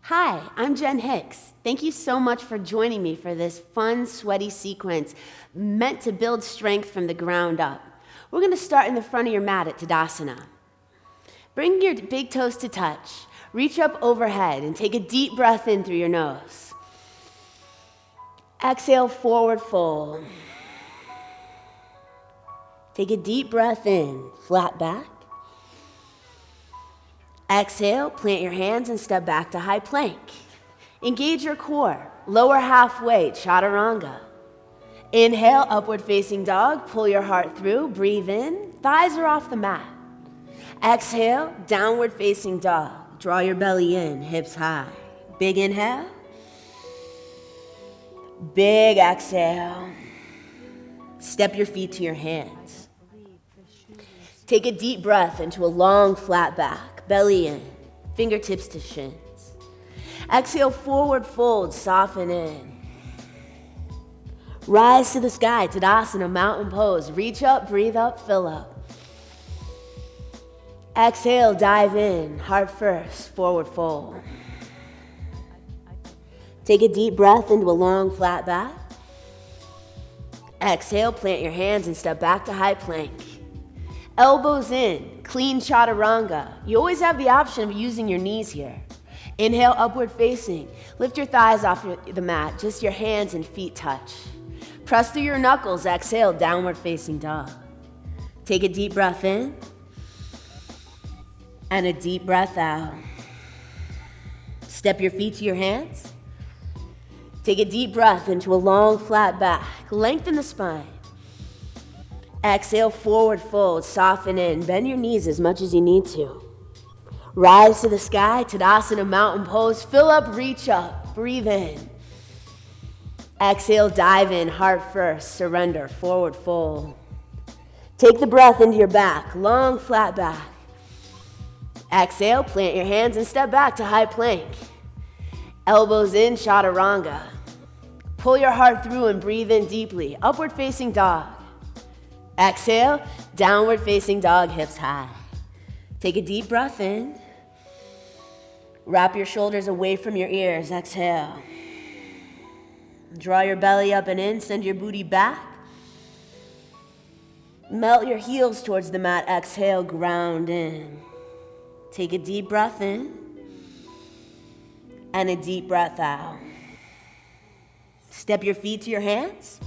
Hi, I'm Jen Hicks. Thank you so much for joining me for this fun, sweaty sequence meant to build strength from the ground up. We're going to start in the front of your mat at Tadasana. Bring your big toes to touch. Reach up overhead and take a deep breath in through your nose. Exhale, forward fold. Take a deep breath in, flat back. Exhale, plant your hands and step back to high plank. Engage your core, lower halfway, chaturanga. Inhale, upward facing dog, pull your heart through, breathe in, thighs are off the mat. Exhale, downward facing dog, draw your belly in, hips high. Big inhale, big exhale. Step your feet to your hands. Take a deep breath into a long flat back, belly in, fingertips to shins. Exhale, forward fold, soften in. Rise to the sky, Tadasana, mountain pose. Reach up, breathe up, fill up. Exhale, dive in, heart first, forward fold. Take a deep breath into a long flat back. Exhale, plant your hands and step back to high plank. Elbows in, clean chaturanga. You always have the option of using your knees here. Inhale, upward facing. Lift your thighs off the mat, just your hands and feet touch. Press through your knuckles, exhale, downward facing dog. Take a deep breath in and a deep breath out. Step your feet to your hands. Take a deep breath into a long flat back. Lengthen the spine. Exhale, forward fold, soften in. Bend your knees as much as you need to. Rise to the sky, Tadasana, mountain pose. Fill up, reach up, breathe in. Exhale, dive in, heart first, surrender, forward fold. Take the breath into your back, long flat back. Exhale, plant your hands and step back to high plank. Elbows in, chaturanga. Pull your heart through and breathe in deeply. Upward facing dog. Exhale, downward facing dog, hips high. Take a deep breath in. Wrap your shoulders away from your ears. Exhale. Draw your belly up and in. Send your booty back. Melt your heels towards the mat. Exhale, ground in. Take a deep breath in. And a deep breath out. Step your feet to your hands.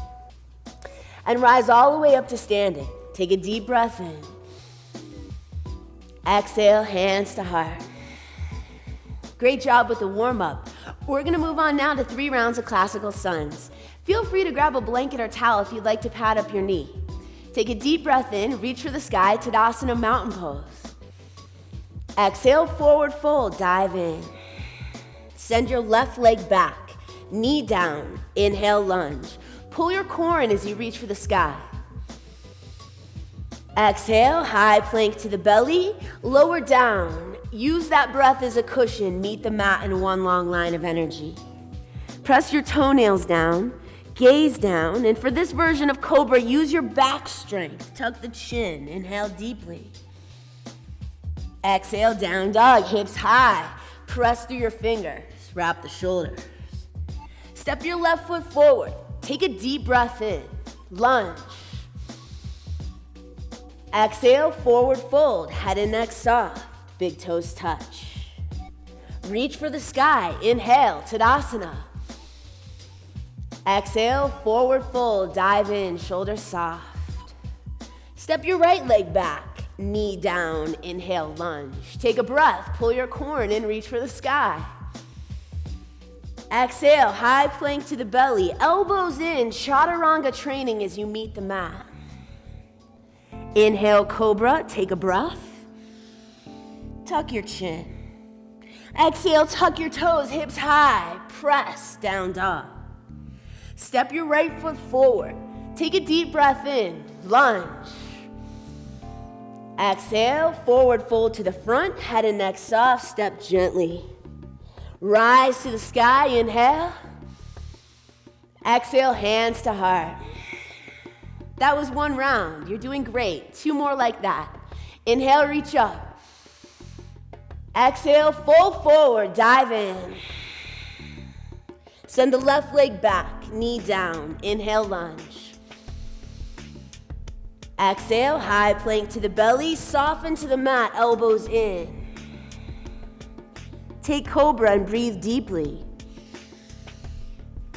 And rise all the way up to standing. Take a deep breath in. Exhale, hands to heart. Great job with the warm-up. We're going to move on now to 3 rounds of classical suns. Feel free to grab a blanket or towel if you'd like to pad up your knee. Take a deep breath in, reach for the sky, Tadasana, mountain pose. Exhale, forward fold, dive in. Send your left leg back, knee down, inhale, lunge. Pull your core in as you reach for the sky. Exhale, high plank to the belly, lower down. Use that breath as a cushion. Meet the mat in one long line of energy. Press your toenails down, gaze down, and for this version of Cobra, use your back strength. Tuck the chin, inhale deeply. Exhale, down dog, hips high. Press through your fingers, wrap the shoulders. Step your left foot forward. Take a deep breath in, lunge. Exhale, forward fold, head and neck soft, big toes touch. Reach for the sky, inhale, Tadasana. Exhale, forward fold, dive in, shoulders soft. Step your right leg back, knee down, inhale, lunge. Take a breath, pull your core in and reach for the sky. Exhale, high plank to the belly, elbows in, chaturanga training as you meet the mat. Inhale, cobra, take a breath. Tuck your chin. Exhale, tuck your toes, hips high, press, down dog. Step your right foot forward. Take a deep breath in, lunge. Exhale, forward fold to the front, head and neck soft, step gently. Rise to the sky, inhale. Exhale, hands to heart. That was 1 round. You're doing great. 2 more like that. Inhale, reach up. Exhale, fold forward, dive in. Send the left leg back, knee down. Inhale, lunge. Exhale, high plank to the belly, soften to the mat, elbows in. Take cobra and breathe deeply.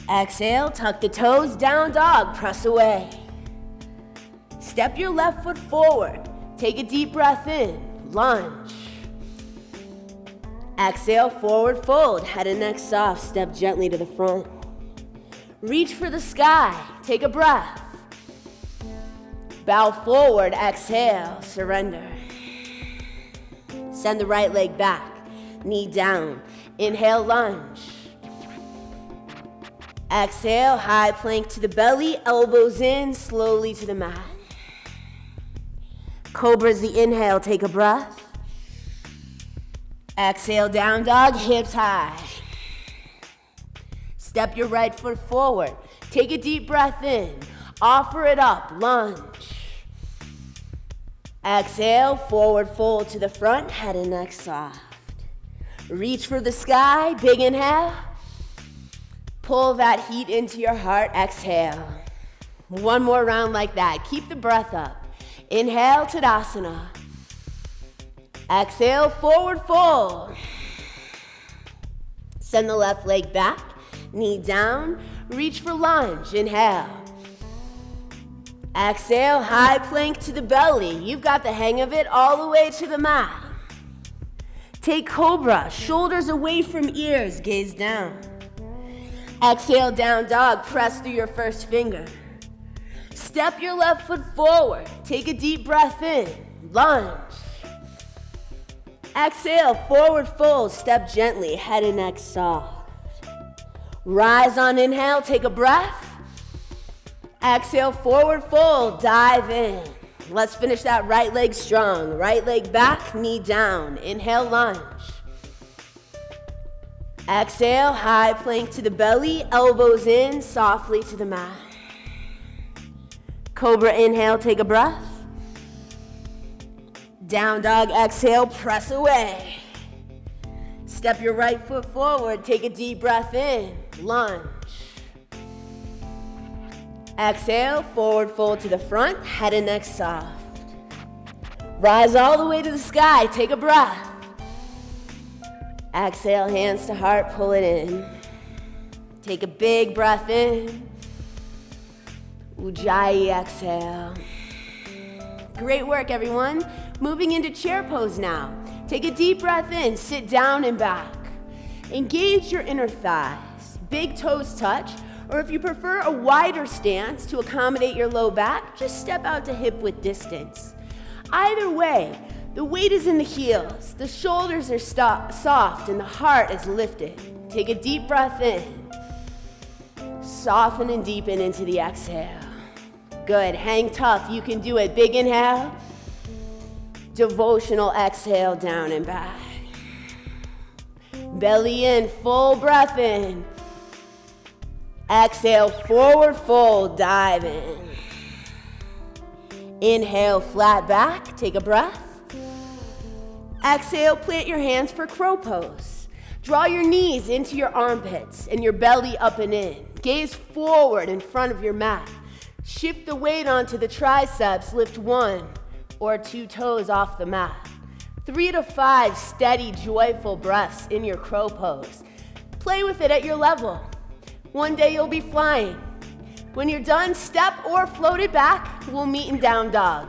Exhale, tuck the toes, down dog, press away. Step your left foot forward. Take a deep breath in, lunge. Exhale, forward fold, head and neck soft, step gently to the front. Reach for the sky, take a breath. Bow forward, exhale, surrender. Send the right leg back, knee down. Inhale, lunge. Exhale, high plank to the belly, elbows in, slowly to the mat. Cobra's the inhale, take a breath. Exhale, down dog, hips high. Step your right foot forward. Take a deep breath in. Offer it up, lunge. Exhale, forward fold to the front, head and neck soft. Reach for the sky, big inhale. Pull that heat into your heart, exhale. One more round like that. Keep the breath up. Inhale, Tadasana. Exhale, forward fold. Send the left leg back, knee down, reach for lunge. Inhale. Exhale, high plank to the belly. You've got the hang of it all the way to the mat. Take cobra, shoulders away from ears, gaze down. Exhale, down dog, press through your first finger. Step your left foot forward. Take a deep breath in, lunge. Exhale, forward fold, step gently, head and neck soft. Rise on inhale, take a breath. Exhale, forward fold, dive in. Let's finish that right leg strong. Right leg back, knee down. Inhale, lunge. Exhale, high plank to the belly, elbows in, softly to the mat. Cobra inhale, take a breath. Down dog, exhale, press away. Step your right foot forward, take a deep breath in, lunge. Exhale, forward fold to the front, head and neck soft. Rise all the way to the sky, take a breath. Exhale, hands to heart, pull it in. Take a big breath in. Ujjayi, exhale. Great work, everyone. Moving into chair pose now. Take a deep breath in, sit down and back. Engage your inner thighs. Big toes touch, or if you prefer a wider stance to accommodate your low back, just step out to hip width distance. Either way, the weight is in the heels, the shoulders are soft, and the heart is lifted. Take a deep breath in. Soften and deepen into the exhale. Good, hang tough, you can do it. Big inhale. Devotional exhale, down and back. Belly in, full breath in. Exhale, forward fold, dive in. Inhale, flat back, take a breath. Exhale, plant your hands for crow pose. Draw your knees into your armpits and your belly up and in. Gaze forward in front of your mat. Shift the weight onto the triceps, lift 1 or 2 toes off the mat. 3 to 5 steady, joyful breaths in your crow pose. Play with it at your level. One day you'll be flying. When you're done, step or float it back. We'll meet in down dog.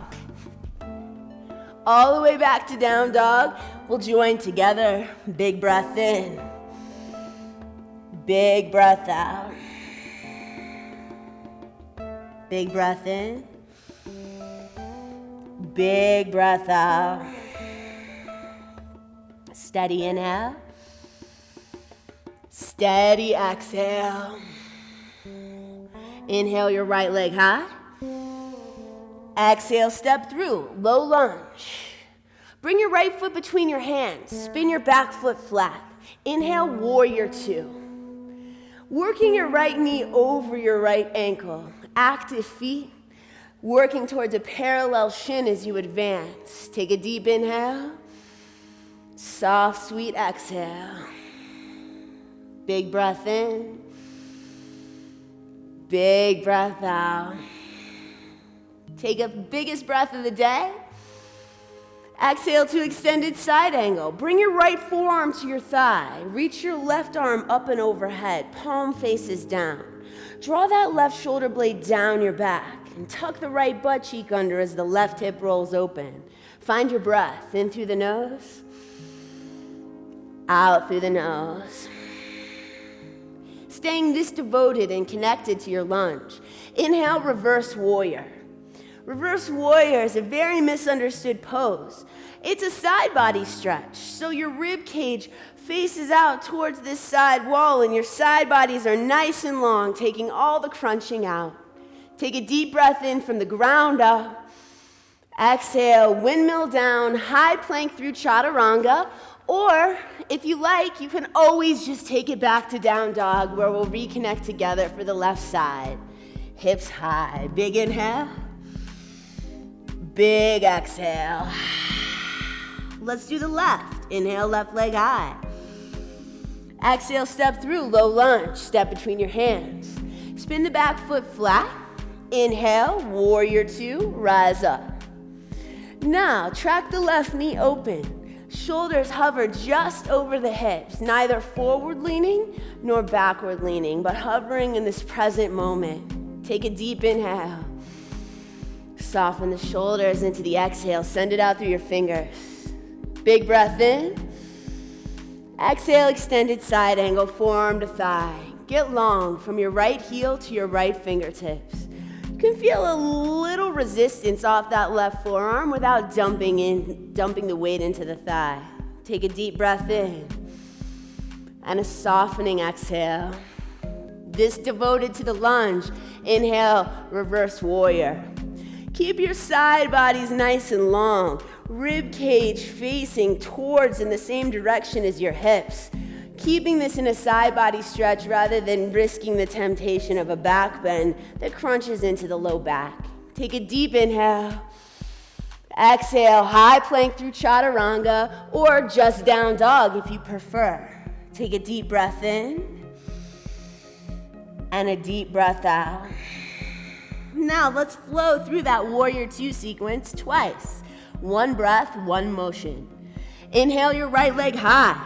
All the way back to down dog. We'll join together. Big breath in. Big breath out. Big breath in. Big breath out. Steady inhale. Steady exhale. Inhale your right leg high. Exhale, step through, low lunge. Bring your right foot between your hands. Spin your back foot flat. Inhale, warrior 2. Working your right knee over your right ankle. Active feet. Working towards a parallel shin as you advance. Take a deep inhale. Soft, sweet exhale. Big breath in. Big breath out. Take a biggest breath of the day. Exhale to extended side angle. Bring your right forearm to your thigh. Reach your left arm up and overhead. Palm faces down. Draw that left shoulder blade down your back and tuck the right butt cheek under as the left hip rolls open. Find your breath in through the nose, out through the nose. Staying this devoted and connected to your lunge. Inhale, reverse warrior. Reverse warrior is a very misunderstood pose. It's a side body stretch, so your rib cage faces out towards this side wall and your side bodies are nice and long, taking all the crunching out. Take a deep breath in from the ground up. Exhale, windmill down, high plank through chaturanga, or if you like, you can always just take it back to down dog where we'll reconnect together for the left side. Hips high, big inhale. Big exhale. Let's do the left. Inhale, left leg high. Exhale, step through, low lunge. Step between your hands. Spin the back foot flat. Inhale, warrior two, rise up. Now, track the left knee open. Shoulders hover just over the hips, neither forward leaning nor backward leaning, but hovering in this present moment. Take a deep inhale. Soften the shoulders into the exhale. Send it out through your fingers. Big breath in. Exhale, extended side angle, forearm to thigh. Get long from your right heel to your right fingertips. You can feel a little resistance off that left forearm without dumping the weight into the thigh. Take a deep breath in. And a softening exhale. This devoted to the lunge. Inhale, reverse warrior. Keep your side bodies nice and long. Rib cage facing towards in the same direction as your hips. Keeping this in a side body stretch rather than risking the temptation of a back bend that crunches into the low back. Take a deep inhale. Exhale, high plank through chaturanga or just down dog if you prefer. Take a deep breath in and a deep breath out. Now let's flow through that warrior two sequence twice. One breath, one motion. Inhale your right leg high.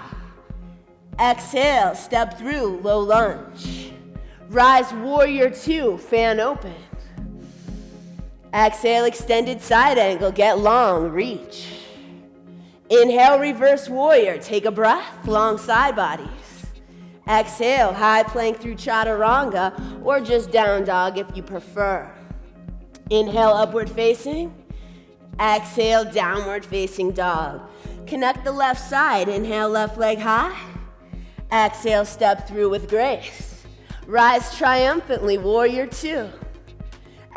Exhale, step through, low lunge. Rise warrior two, fan open. Exhale, extended side angle, get long, reach. Inhale, reverse warrior, take a breath, long side bodies. Exhale, high plank through chaturanga or just down dog if you prefer. Inhale, upward facing. Exhale, downward facing dog. Connect the left side. Inhale, left leg high. Exhale, step through with grace. Rise triumphantly, warrior two.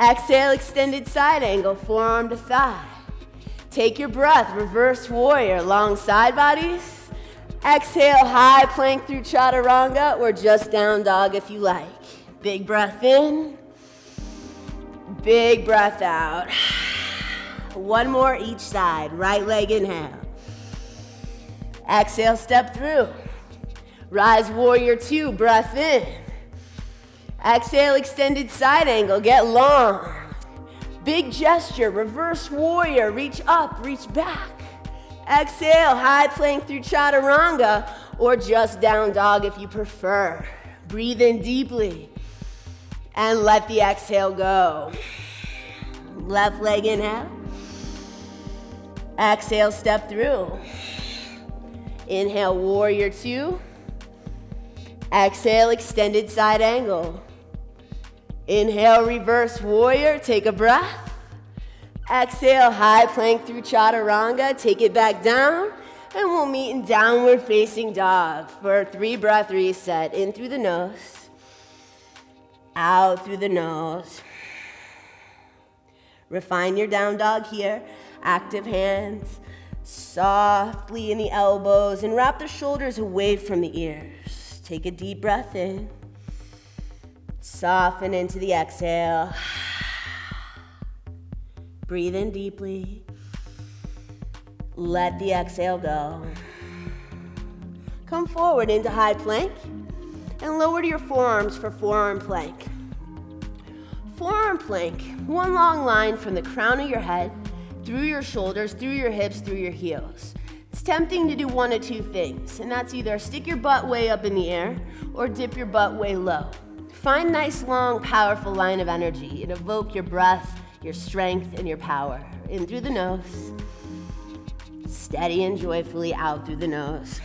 Exhale, extended side angle, forearm to thigh. Take your breath, reverse warrior, long side bodies. Exhale, high plank through chaturanga or just down dog if you like. Big breath in. Big breath out. One more each side. Right leg inhale. Exhale, step through. Rise warrior two, breath in. Exhale, extended side angle, get long. Big gesture, reverse warrior, reach up, reach back. Exhale, high plank through chaturanga or just down dog if you prefer. Breathe in deeply and let the exhale go. Left leg inhale. Exhale, step through. Inhale, warrior two. Exhale, extended side angle. Inhale, reverse warrior, take a breath. Exhale, high plank through chaturanga, take it back down, and we'll meet in downward facing dog for a 3-breath reset. In through the nose, out through the nose. Refine your down dog here. Active hands, softly in the elbows, and wrap the shoulders away from the ears. Take a deep breath in. Soften into the exhale. Breathe in deeply. Let the exhale go. Come forward into high plank and lower to your forearms for forearm plank. Forearm plank, one long line from the crown of your head, through your shoulders, through your hips, through your heels. It's tempting to do one of two things, and that's either stick your butt way up in the air or dip your butt way low. Find a nice, long, powerful line of energy and evoke your breath, your strength, and your power. In through the nose, steady and joyfully out through the nose.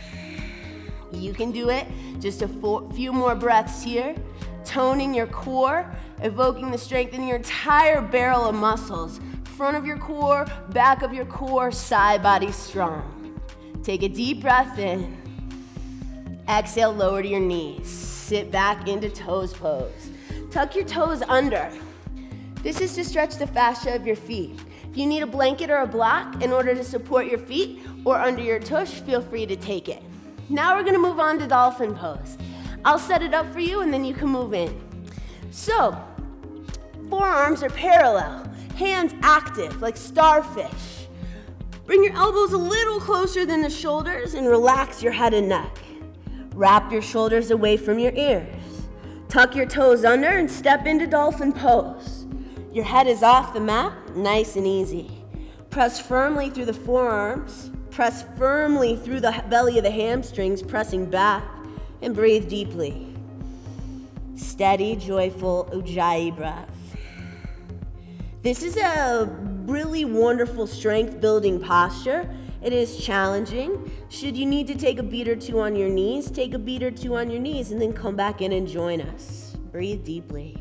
You can do it, just a few more breaths here, toning your core, evoking the strength in your entire barrel of muscles. Front of your core, back of your core, side body strong. Take a deep breath in. Exhale, lower to your knees. Sit back into toes pose. Tuck your toes under. This is to stretch the fascia of your feet. If you need a blanket or a block in order to support your feet or under your tush, feel free to take it. Now we're gonna move on to dolphin pose. I'll set it up for you and then you can move in. So, forearms are parallel, hands active like starfish. Bring your elbows a little closer than the shoulders and relax your head and neck. Wrap your shoulders away from your ears. Tuck your toes under and step into dolphin pose. Your head is off the mat, nice and easy. Press firmly through the forearms. Press firmly through the belly of the hamstrings, pressing back, and breathe deeply. Steady, joyful Ujjayi breath. This is a really wonderful strength-building posture. It is challenging. Should you need to take a beat or two on your knees, take a beat or two on your knees, and then come back in and join us. Breathe deeply.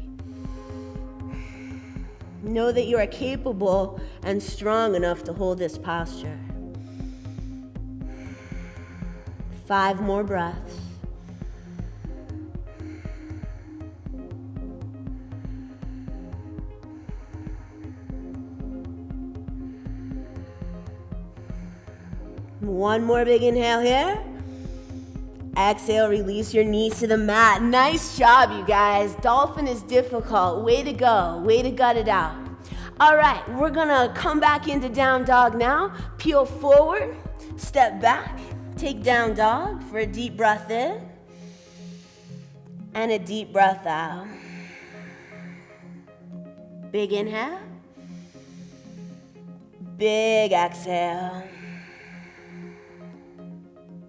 Know that you are capable and strong enough to hold this posture. 5 more breaths. One more big inhale here. Exhale, release your knees to the mat. Nice job, you guys. Dolphin is difficult. Way to go. Way to gut it out. All right, we're gonna come back into down dog now. Peel forward, step back, take down dog for a deep breath in and a deep breath out. Big inhale. Big exhale.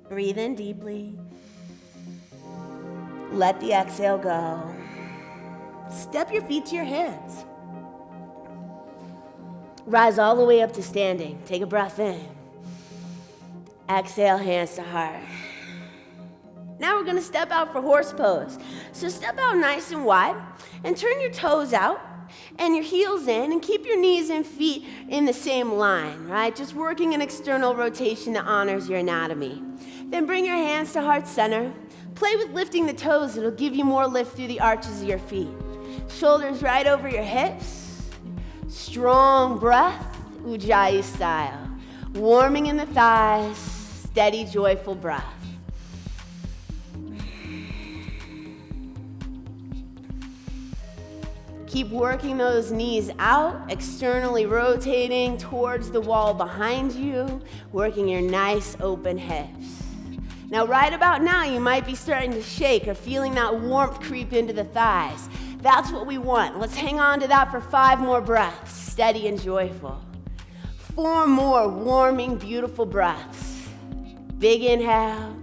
Breathe in deeply. Let the exhale go. Step your feet to your hands. Rise all the way up to standing. Take a breath in. Exhale, hands to heart. Now we're gonna step out for horse pose. So step out nice and wide and turn your toes out and your heels in and keep your knees and feet in the same line, right? Just working an external rotation that honors your anatomy. Then bring your hands to heart center. Play with lifting the toes. It'll give you more lift through the arches of your feet. Shoulders right over your hips. Strong breath, Ujjayi style. Warming in the thighs, steady, joyful breath. Keep working those knees out, externally rotating towards the wall behind you, working your nice open hips. Now, right about now, you might be starting to shake or feeling that warmth creep into the thighs. That's what we want. Let's hang on to that for 5 more breaths, steady and joyful. 4 more warming, beautiful breaths. Big inhale,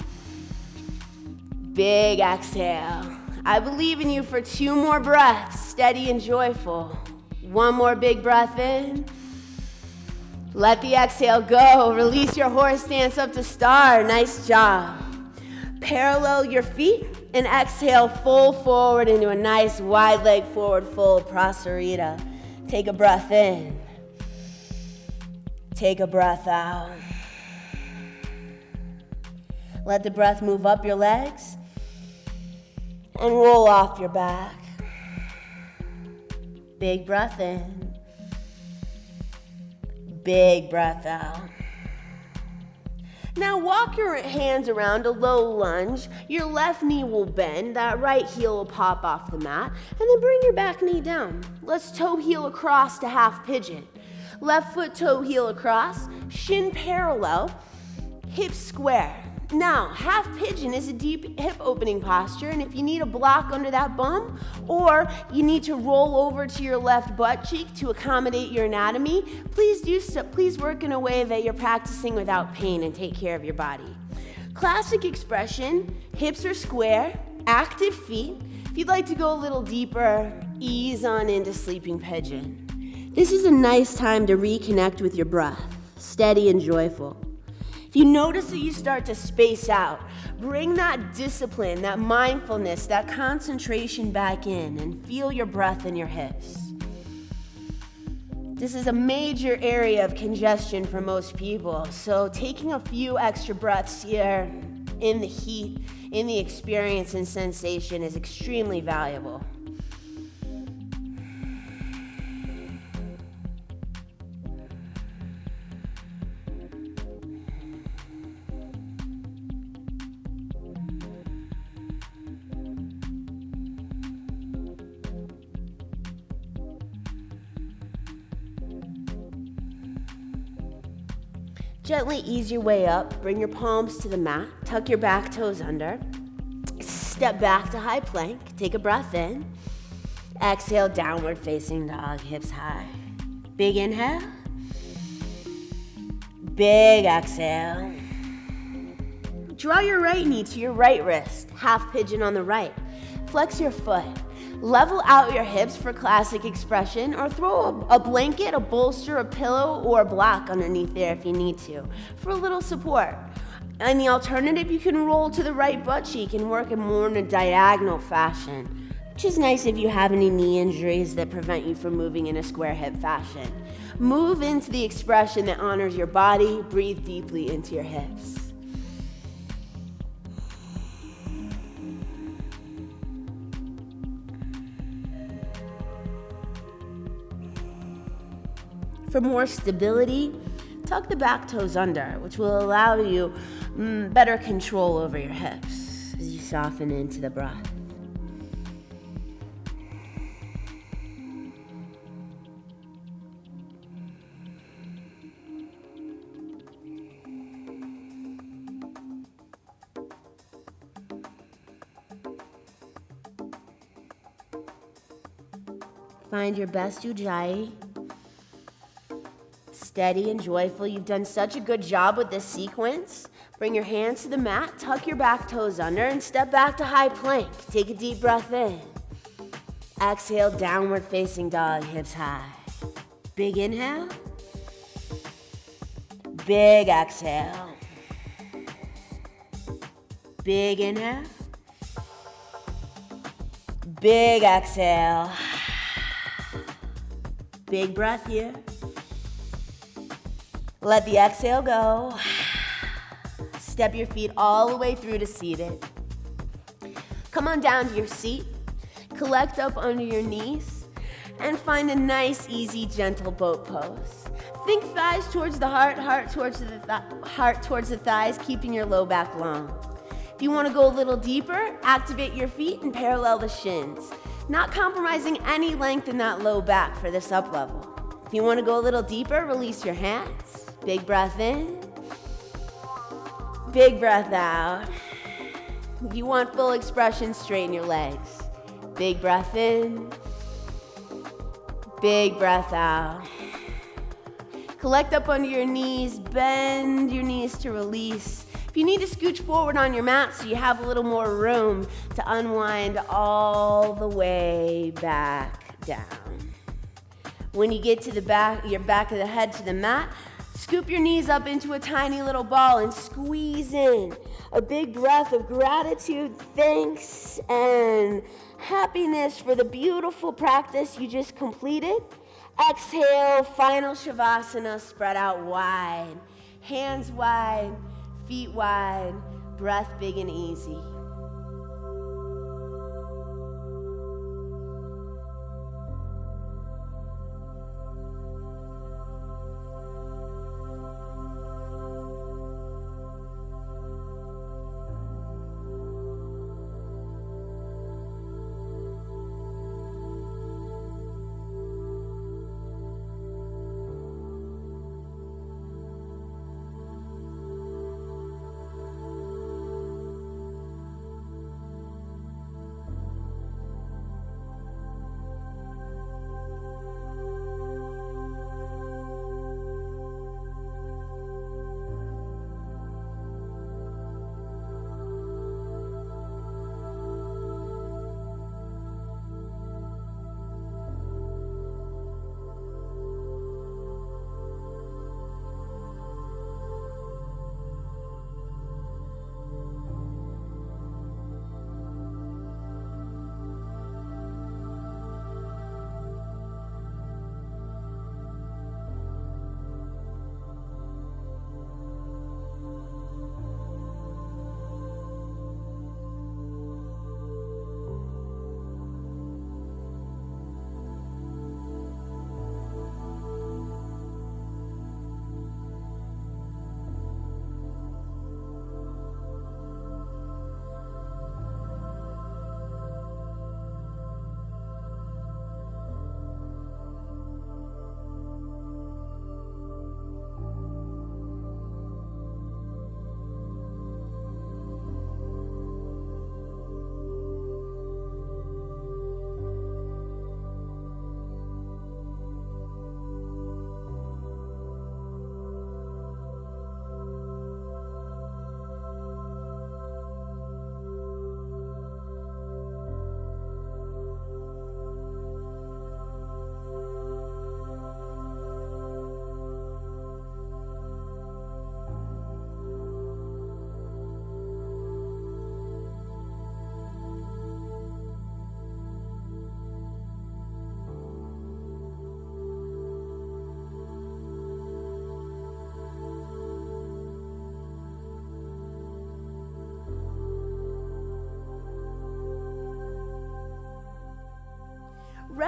big exhale. I believe in you for 2 more breaths, steady and joyful. 1 more big breath in. Let the exhale go. Release your horse stance up to star. Nice job. Parallel your feet and exhale, full forward into a nice wide leg forward fold, Prasarita. Take a breath in. Take a breath out. Let the breath move up your legs and roll off your back. Big breath in. Big breath out. Now walk your hands around a low lunge. Your left knee will bend, that right heel will pop off the mat, and then bring your back knee down. Let's toe heel across to half pigeon. Left foot toe heel across, shin parallel, hips square. Now, half pigeon is a deep hip opening posture, and if you need a block under that bum, or you need to roll over to your left butt cheek to accommodate your anatomy, please do so. Please work in a way that you're practicing without pain and take care of your body. Classic expression, hips are square, active feet. If you'd like to go a little deeper, ease on into sleeping pigeon. This is a nice time to reconnect with your breath, steady and joyful. If you notice that you start to space out, bring that discipline, that mindfulness, that concentration back in and feel your breath in your hips. This is a major area of congestion for most people, so taking a few extra breaths here in the heat, in the experience and sensation is extremely valuable. Gently ease your way up, bring your palms to the mat, tuck your back toes under, step back to high plank, take a breath in, exhale, downward facing dog, hips high. Big inhale, big exhale. Draw your right knee to your right wrist, half pigeon on the right. Flex your foot. Level out your hips for classic expression, or throw a blanket, a bolster, a pillow, or a block underneath there if you need to, for a little support. And the alternative, you can roll to the right butt cheek and work it more in a diagonal fashion, which is nice if you have any knee injuries that prevent you from moving in a square hip fashion. Move into the expression that honors your body. Breathe deeply into your hips. For more stability, tuck the back toes under, which will allow you better control over your hips as you soften into the breath. Find your best ujjayi. Steady and joyful. You've done such a good job with this sequence. Bring your hands to the mat, tuck your back toes under, and step back to high plank. Take a deep breath in. Exhale, downward facing dog, hips high. Big inhale. Big exhale. Big inhale. Big exhale. Big breath here. Let the exhale go. Step your feet all the way through to seated. Come on down to your seat. Collect up under your knees and find a nice, easy, gentle boat pose. Think thighs towards the heart, heart towards the thighs, keeping your low back long. If you want to go a little deeper, activate your feet and parallel the shins, not compromising any length in that low back for this up level. If you want to go a little deeper, release your hands. Big breath in. Big breath out. If you want full expression, straighten your legs. Big breath in. Big breath out. Collect up under your knees. Bend your knees to release. If you need to scooch forward on your mat so you have a little more room to unwind all the way back down. When you get to the back, your back of the head to the mat, scoop your knees up into a tiny little ball and squeeze in a big breath of gratitude, thanks, and happiness for the beautiful practice you just completed. Exhale, final Shavasana, spread out wide. Hands wide, feet wide, breath big and easy.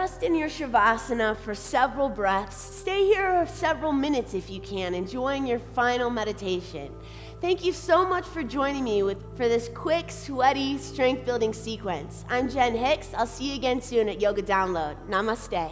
rest in your Shavasana for several breaths. Stay here several minutes if you can, enjoying your final meditation. Thank you so much for joining me for this quick, sweaty, strength-building sequence. I'm Jen Hicks. I'll see you again soon at Yoga Download. Namaste.